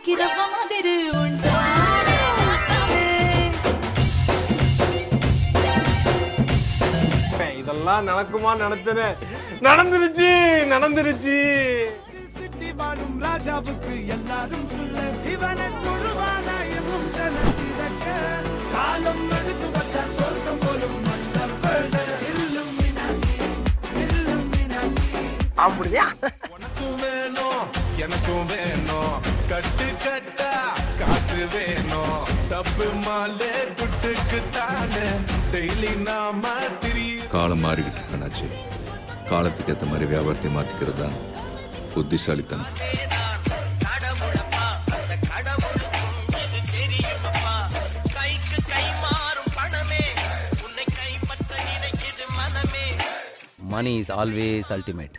அடிக்கிறவ மாதிரி உண்டானே வாசமே. இதெல்லாம் நடக்குமா நினைச்சது நடந்துருச்சு நடந்துருச்சு. சிட்டி வாழும் ராஜாவுக்கு எல்லாரும் சொல்ல இவனை தொழுவானா எனும் ஜனத்திடக்க காலம் எடுத்து வச்சால் சொர்க்கம் போலும் மன்னர்கள் இல்லுமினாட்டி இல்லுமினாட்டி. அப்படியா? உனக்கும் வேணும் எனக்கும் வேணும் கட்டு கட்டா காசு வேணும் தப்பு மாலே குட்டுக்கு தானே டெய்லி நாம திரி. காலம் மாறிக்கிட்டு இருக்கணாச்சு. காலத்துக்கு ஏற்ற மாதிரி வியாபாரத்தை மாற்றிக்கிறது தான் புத்திசாலித்தனம். Money is always ultimate.